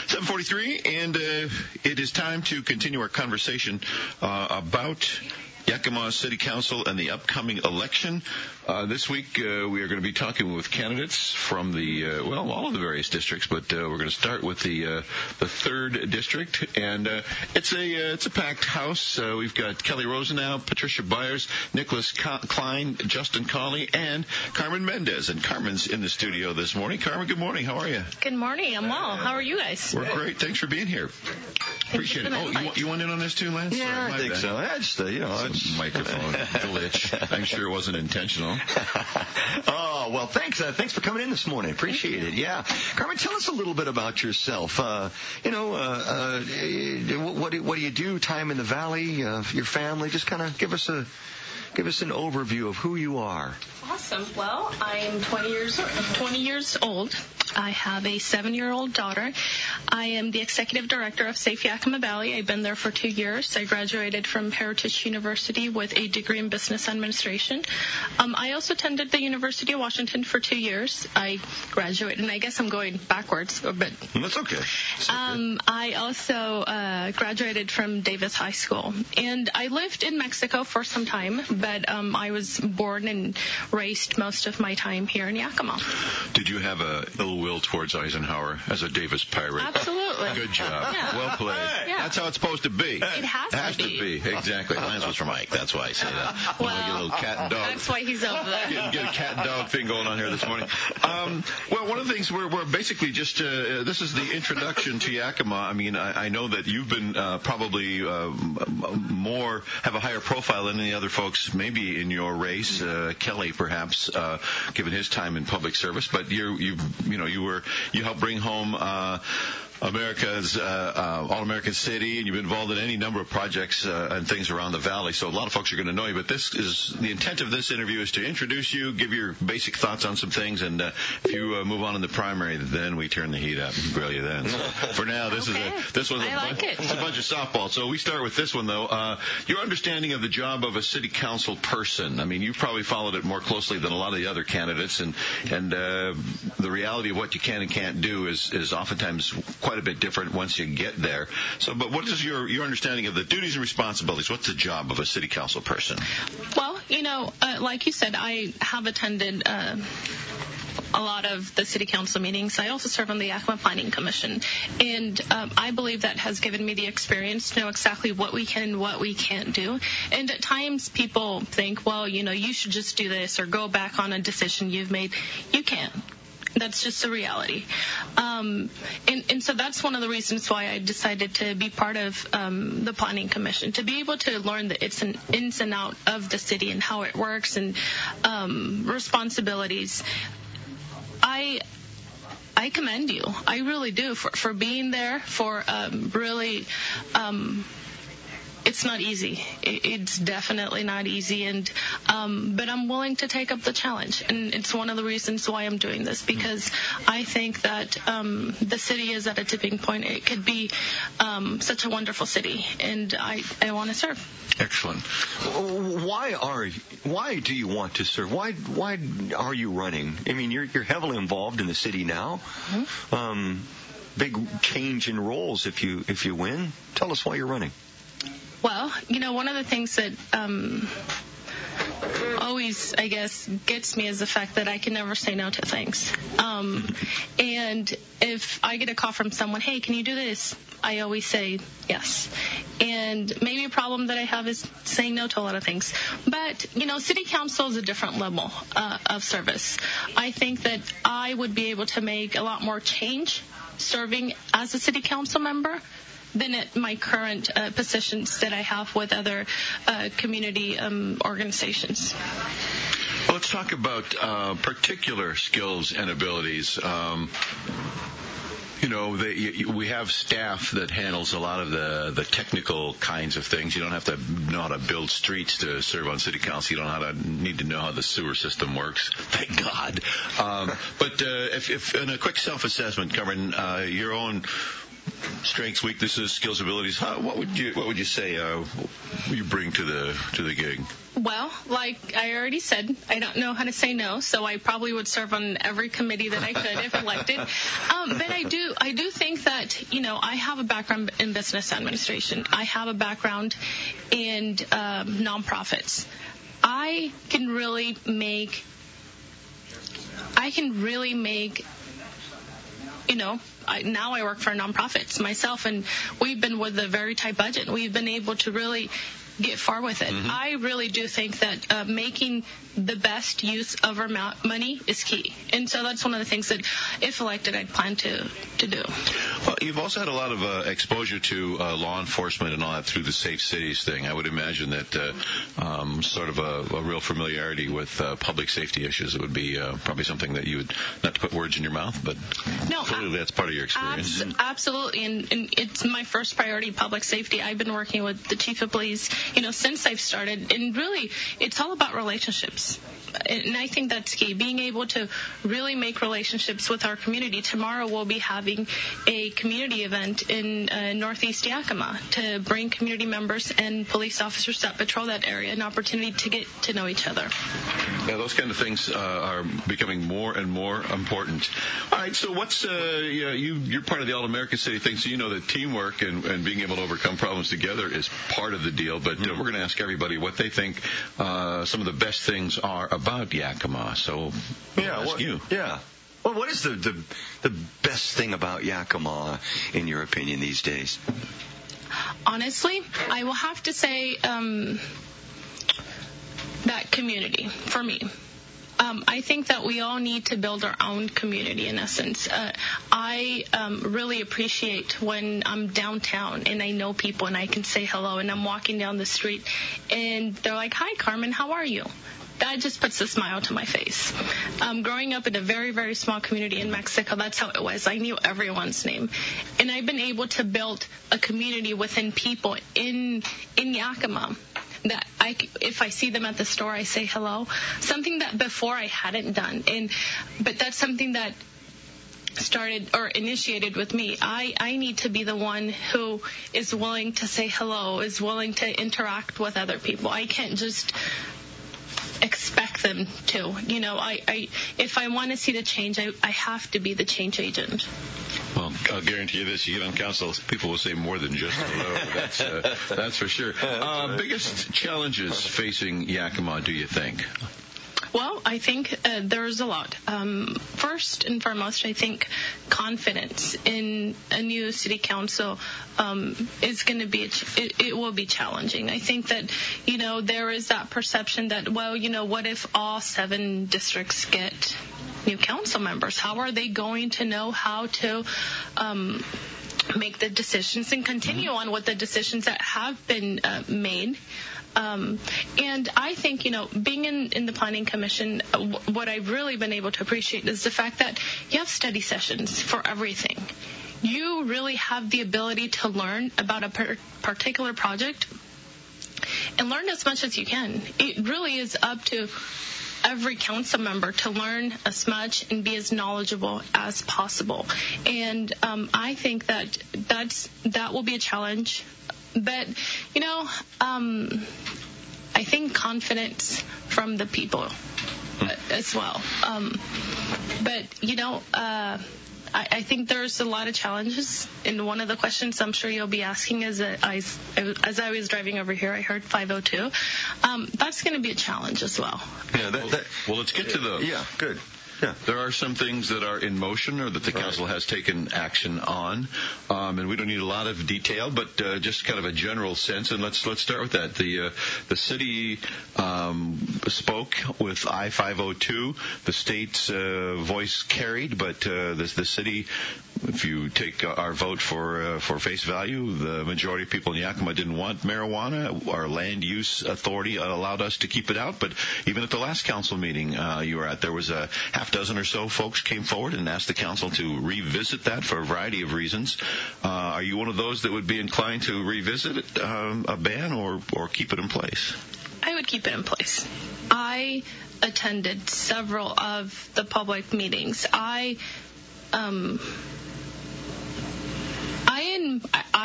7:43, and it is time to continue our conversation about Yakima City Council and the upcoming election. This week, we are going to be talking with candidates from the, all of the various districts, but we're going to start with the 3rd district, and it's a packed house. We've got Rosenow, Patricia Byers, Nicolas Kline, Justin Cawley, and Carmen Méndez. And Carmen's in the studio this morning. Carmen, good morning. How are you? Good morning. I'm well. How are you guys? We're great. Thanks for being here. Appreciate it. Oh, you want in on this too, Lance? Yeah, I think so. I just, it's microphone glitch. I'm sure it wasn't intentional. Oh, well, thanks. Thanks for coming in this morning. Appreciate it. Yeah. Carmen, tell us a little bit about yourself. What do you do? Time in the valley, your family? Just kind of give us an overview of who you are. Awesome. Well, I'm 20 years old. I have a 7-year-old daughter. I am the executive director of Safe Yakima Valley. I've been there for 2 years. I graduated from Heritage University with a degree in business administration. I also attended the University of Washington for 2 years. I graduated, and I guess I'm going backwards a bit. That's okay. I also graduated from Davis High School. And I lived in Mexico for some time, but I was born and raised most of my time here in Yakima. Did you have a ill will towards Eisenhower as a Davis pirate? Absolutely. Good job. Yeah. Well played. Yeah. That's how it's supposed to be. It has to be. Exactly. Lance was from Ike. That's why I say that. Well, like a little cat and dog. That's why he's over there. Get a cat and dog thing going on here this morning. Well, one of the things we're basically just, this is the introduction to Yakima. I mean, I know that you've been probably have a higher profile than any other folks, maybe in your race. Kelly, perhaps, given his time in public service, but you helped bring home America's All-American City, and you've been involved in any number of projects and things around the valley, so a lot of folks are going to know you. But the intent of this interview is to introduce you, give your basic thoughts on some things, and if you move on in the primary, then we turn the heat up and grill you then. So for now, this one's it's a bunch of softball. So we start with this one, though. Your understanding of the job of a city council person. I mean, you've probably followed it more closely than a lot of the other candidates, and the reality of what you can and can't do is oftentimes quite a bit different once you get there. So, but what is your understanding of the duties and responsibilities? What's the job of a city council person? Well, like you said, I have attended a lot of the city council meetings. I also serve on the Yakima Planning Commission, and I believe that has given me the experience to know exactly what we can and what we can't do. And at times people think, well, you should just do this or go back on a decision you've made. You can't. That's just the reality. And so that's one of the reasons why I decided to be part of the Planning Commission, to be able to learn the ins and out of the city and how it works and responsibilities. I commend you. I really do for being there, for really it's not easy. It's definitely not easy, and but I'm willing to take up the challenge, and it's one of the reasons why I'm doing this, because I think that the city is at a tipping point. It could be such a wonderful city, and I want to serve. Excellent. Why do you want to serve? Why are you running? I mean, you're heavily involved in the city now. Mm-hmm. Big change in roles if you win. Tell us why you're running. Well, one of the things that always, I guess, gets me is the fact that I can never say no to things. And if I get a call from someone, hey, can you do this? I always say yes. And maybe a problem that I have is saying no to a lot of things. But, city council is a different level of service. I think that I would be able to make a lot more change serving as a city council member than at my current positions that I have with other community organizations. Well, let's talk about particular skills and abilities. We have staff that handles a lot of the technical kinds of things. You don't have to know how to build streets to serve on city council. You don't need to know how the sewer system works. Thank God. But if in a quick self-assessment, Carmen, your own strengths, weaknesses, skills, abilities, what would you say you bring to the gig? Well, like I already said, I don't know how to say no, so I probably would serve on every committee that I could if elected. But I do think that that, I have a background in business administration. I have a background in nonprofits. I can really make, now I work for nonprofits myself, and we've been with a very tight budget. We've been able to really get far with it. Mm-hmm. I really do think that making the best use of our money is key. And so that's one of the things that, if elected, I'd plan to do. Well, you've also had a lot of exposure to law enforcement and all that through the Safe Cities thing. I would imagine that sort of a real familiarity with public safety issues. It would be probably something that you would, not to put words in your mouth, but clearly that's part of your experience. Absolutely. And it's my first priority, public safety. I've been working with the chief of police since I've started, and really it's all about relationships, and I think that's key, being able to really make relationships with our community. Tomorrow we'll be having a community event in Northeast Yakima to bring community members and police officers that patrol that area an opportunity to get to know each other. Yeah, those kind of things are becoming more and more important. All right, so what's you're part of the All-American City thing, so you know that teamwork and being able to overcome problems together is part of the deal, but we're going to ask everybody what they think some of the best things are about Yakima. So I'll ask you. Yeah. Well, what is the best thing about Yakima, in your opinion, these days? Honestly, I will have to say that community, for me. I think that we all need to build our own community, in essence. I really appreciate when I'm downtown and I know people and I can say hello, and I'm walking down the street and they're like, "Hi, Carmen, how are you?" That just puts a smile to my face. Growing up in a very, very small community in Mexico, that's how it was. I knew everyone's name. And I've been able to build a community within people in Yakima that if I see them at the store, I say hello. Something that before I hadn't done. But that's something that started or initiated with me. I need to be the one who is willing to say hello, is willing to interact with other people. I can't just expect them to. If I want to see the change, I have to be the change agent. Well, I'll guarantee you this: you get on council, people will say more than just hello. That's for sure. Biggest challenges facing Yakima, do you think? Well, I think there's a lot. First and foremost, I think confidence in a new city council is going to be, it will be challenging. I think that, there is that perception that, what if all 7 districts get new council members? How are they going to know how to make the decisions and continue on with the decisions that have been made? And I think, being in the Planning Commission, what I've really been able to appreciate is the fact that you have study sessions for everything. You really have the ability to learn about a particular project and learn as much as you can. It really is up to every council member to learn as much and be as knowledgeable as possible. And I think that will be a challenge. But, I think confidence from the people as well. I think there's a lot of challenges. And one of the questions I'm sure you'll be asking is, as I was driving over here, I heard 502. That's going to be a challenge as well. Yeah. Well, let's get to those. Yeah, good. Yeah. There are some things that are in motion or that the council has taken action on, and we don't need a lot of detail, but just kind of a general sense. And let's start with that. The city spoke with I-502. The state's voice carried, but the city, if you take our vote for face value, the majority of people in Yakima didn't want marijuana. Our land use authority allowed us to keep it out, but even at the last council meeting you were at, there was a half dozen or so folks came forward and asked the council to revisit that for a variety of reasons. Are you one of those that would be inclined to revisit a ban or keep it in place? I would keep it in place. I attended several of the public meetings. I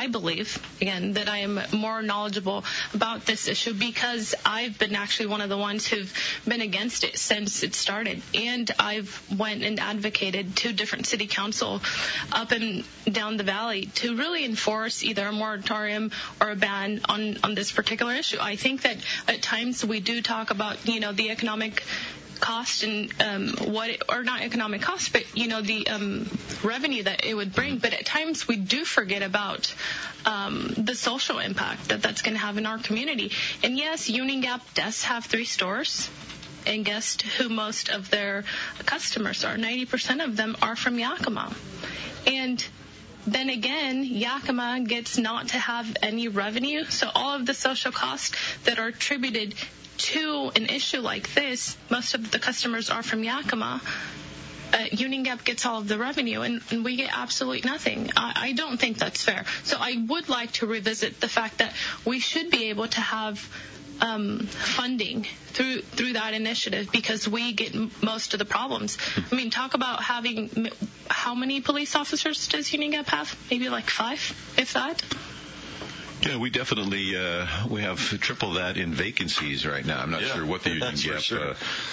I believe, again, that I am more knowledgeable about this issue because I've been actually one of the ones who've been against it since it started. And I've went and advocated to different city council up and down the valley to really enforce either a moratorium or a ban on this particular issue. I think that at times we do talk about, the economic cost and not economic cost, but the revenue that it would bring. But at times we do forget about the social impact that's going to have in our community. And yes, Union Gap does have 3 stores. And guess who most of their customers are? 90% of them are from Yakima. And then again, Yakima gets not to have any revenue. So all of the social costs that are attributed to an issue like this, most of the customers are from Yakima. Union Gap gets all of the revenue, and we get absolutely nothing. I don't think that's fair. So I would like to revisit the fact that we should be able to have funding through that initiative because we get most of the problems. I mean, talk about having how many police officers does Union Gap have? Maybe like 5, if that. Yeah, we definitely we have triple that in vacancies right now. I'm not sure what the Union Gap. Sure.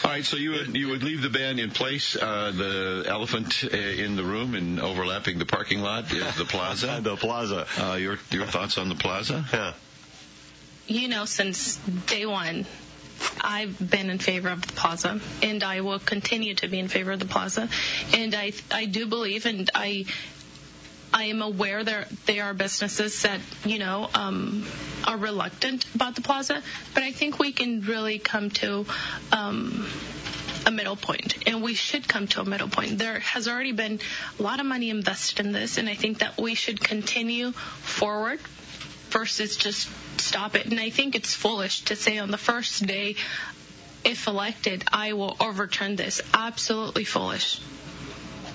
All right, so you would leave the ban in place. The elephant in the room and overlapping the parking lot is the plaza. The plaza. Your thoughts on the plaza? Yeah. Since day one, I've been in favor of the plaza, and I will continue to be in favor of the plaza. And I do believe, and I am aware there are businesses that, are reluctant about the plaza, but I think we can really come to a middle point, and we should come to a middle point. There has already been a lot of money invested in this, and I think that we should continue forward versus just stop it. And I think it's foolish to say on the first day, if elected, I will overturn this. Absolutely foolish.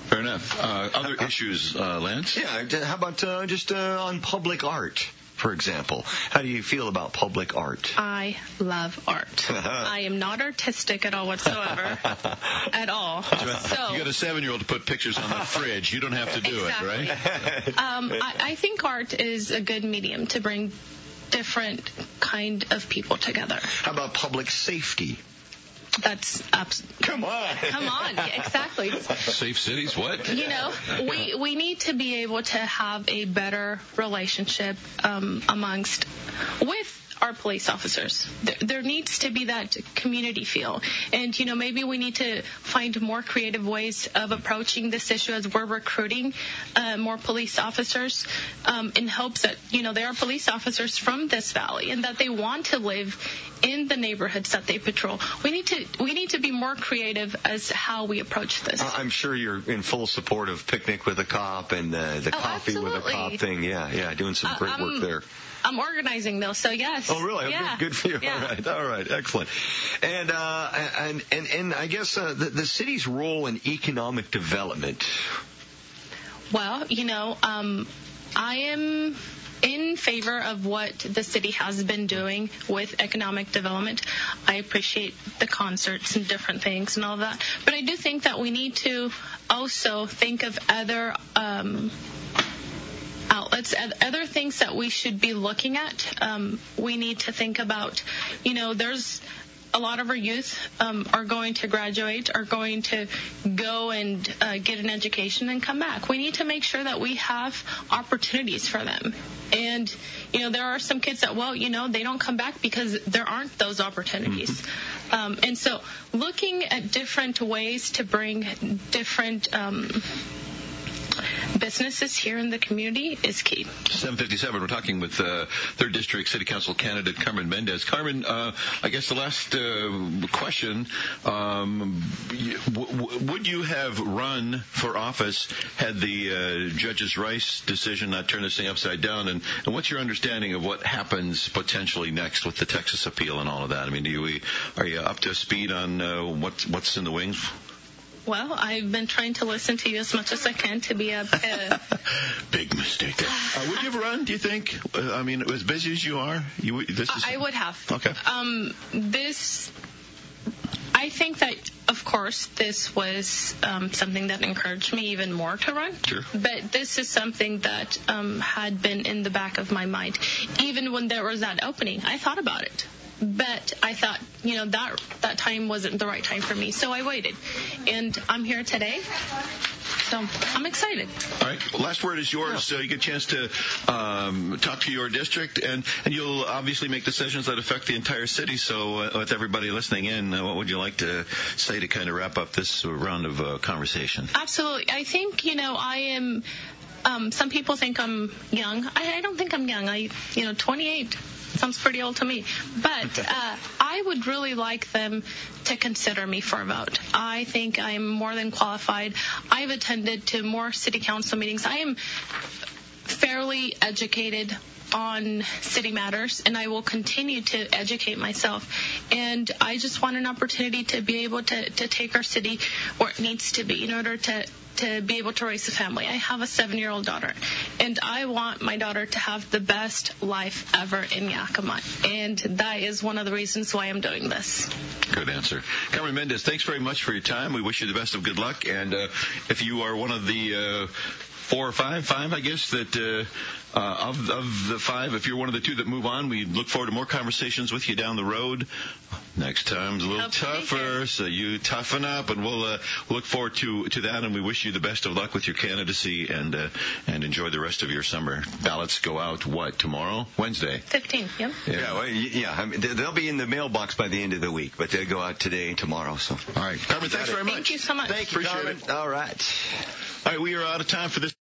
Fair enough. Other issues, Lance? Yeah, how about just on public art, for example? How do you feel about public art? I love art. I am not artistic at all whatsoever. At all. So, you got a 7-year-old to put pictures on the fridge. You don't have to do it, right? I think art is a good medium to bring different kind of people together. How about public safety? That's Come on, exactly. Safe cities, what? We need to be able to have a better relationship with our police officers. There needs to be that community feel. And, maybe we need to find more creative ways of approaching this issue as we're recruiting more police officers in hopes that, they are police officers from this valley and that they want to live in the neighborhoods that they patrol. We need to be more creative as how we approach this. I'm sure you're in full support of Picnic with a Cop and the Coffee absolutely. with a Cop thing. Yeah, doing some great work there. I'm organizing those, so yes. Oh, really? Yeah. Good for you. Yeah. All right, excellent. And I guess the city's role in economic development. Well, I am in favor of what the city has been doing with economic development. I appreciate the concerts and different things and all that, but I do think that we need to also think of other outlets, other things that we should be looking at. We need to think about, there's a lot of our youth are going to graduate, are going to go and get an education and come back. We need to make sure that we have opportunities for them. And, there are some kids that, they don't come back because there aren't those opportunities. And so looking at different ways to bring different businesses here in the community is key. 7:57. We're talking with 3rd District City Council candidate Carmen Méndez. Carmen, I guess the last question, would you have run for office had the Judge's Rice decision not turned this thing upside down? And what's your understanding of what happens potentially next with the Texas appeal and all of that? I mean, are you up to speed on what's in the wings? Well, I've been trying to listen to you as much as I can to be a big mistake. Would you have run, do you think? As busy as you are? I would have. Okay. I think that of course, this was something that encouraged me even more to run. Sure. But this is something that had been in the back of my mind. Even when there was that opening, I thought about it. But I thought, that time wasn't the right time for me. So I waited. And I'm here today. So I'm excited. All right. Well, last word is yours. You get a chance to talk to your district, and you'll obviously make decisions that affect the entire city. So with everybody listening in, what would you like to say to kind of wrap up this round of conversation? Absolutely. I think, I am... some people think I'm young. I don't think I'm young. 28 sounds pretty old to me. But I would really like them to consider me for a vote. I think I'm more than qualified. I've attended to more city council meetings. I am fairly educated on city matters, and I will continue to educate myself. And I just want an opportunity to be able to take our city where it needs to be in order to be able to raise a family. I have a 7-year-old daughter, and I want my daughter to have the best life ever in Yakima. And that is one of the reasons why I'm doing this. Good answer. Carmen Méndez, thanks very much for your time. We wish you the best of good luck. And if you are one of the 4 or 5, I guess, that of the 5, if you're one of the 2 that move on, we look forward to more conversations with you down the road. Next time's a little tougher, so you toughen up, and we'll look forward to that, and we wish you the best of luck with your candidacy, and enjoy the rest of your summer. Ballots go out, tomorrow? Wednesday? 15, yeah. I mean, they'll be in the mailbox by the end of the week, but they'll go out today and tomorrow. So. All right. Carmen, thanks very much. Thank you so much. Thank you, Appreciate Carmen. it. All right. All right, we are out of time for this.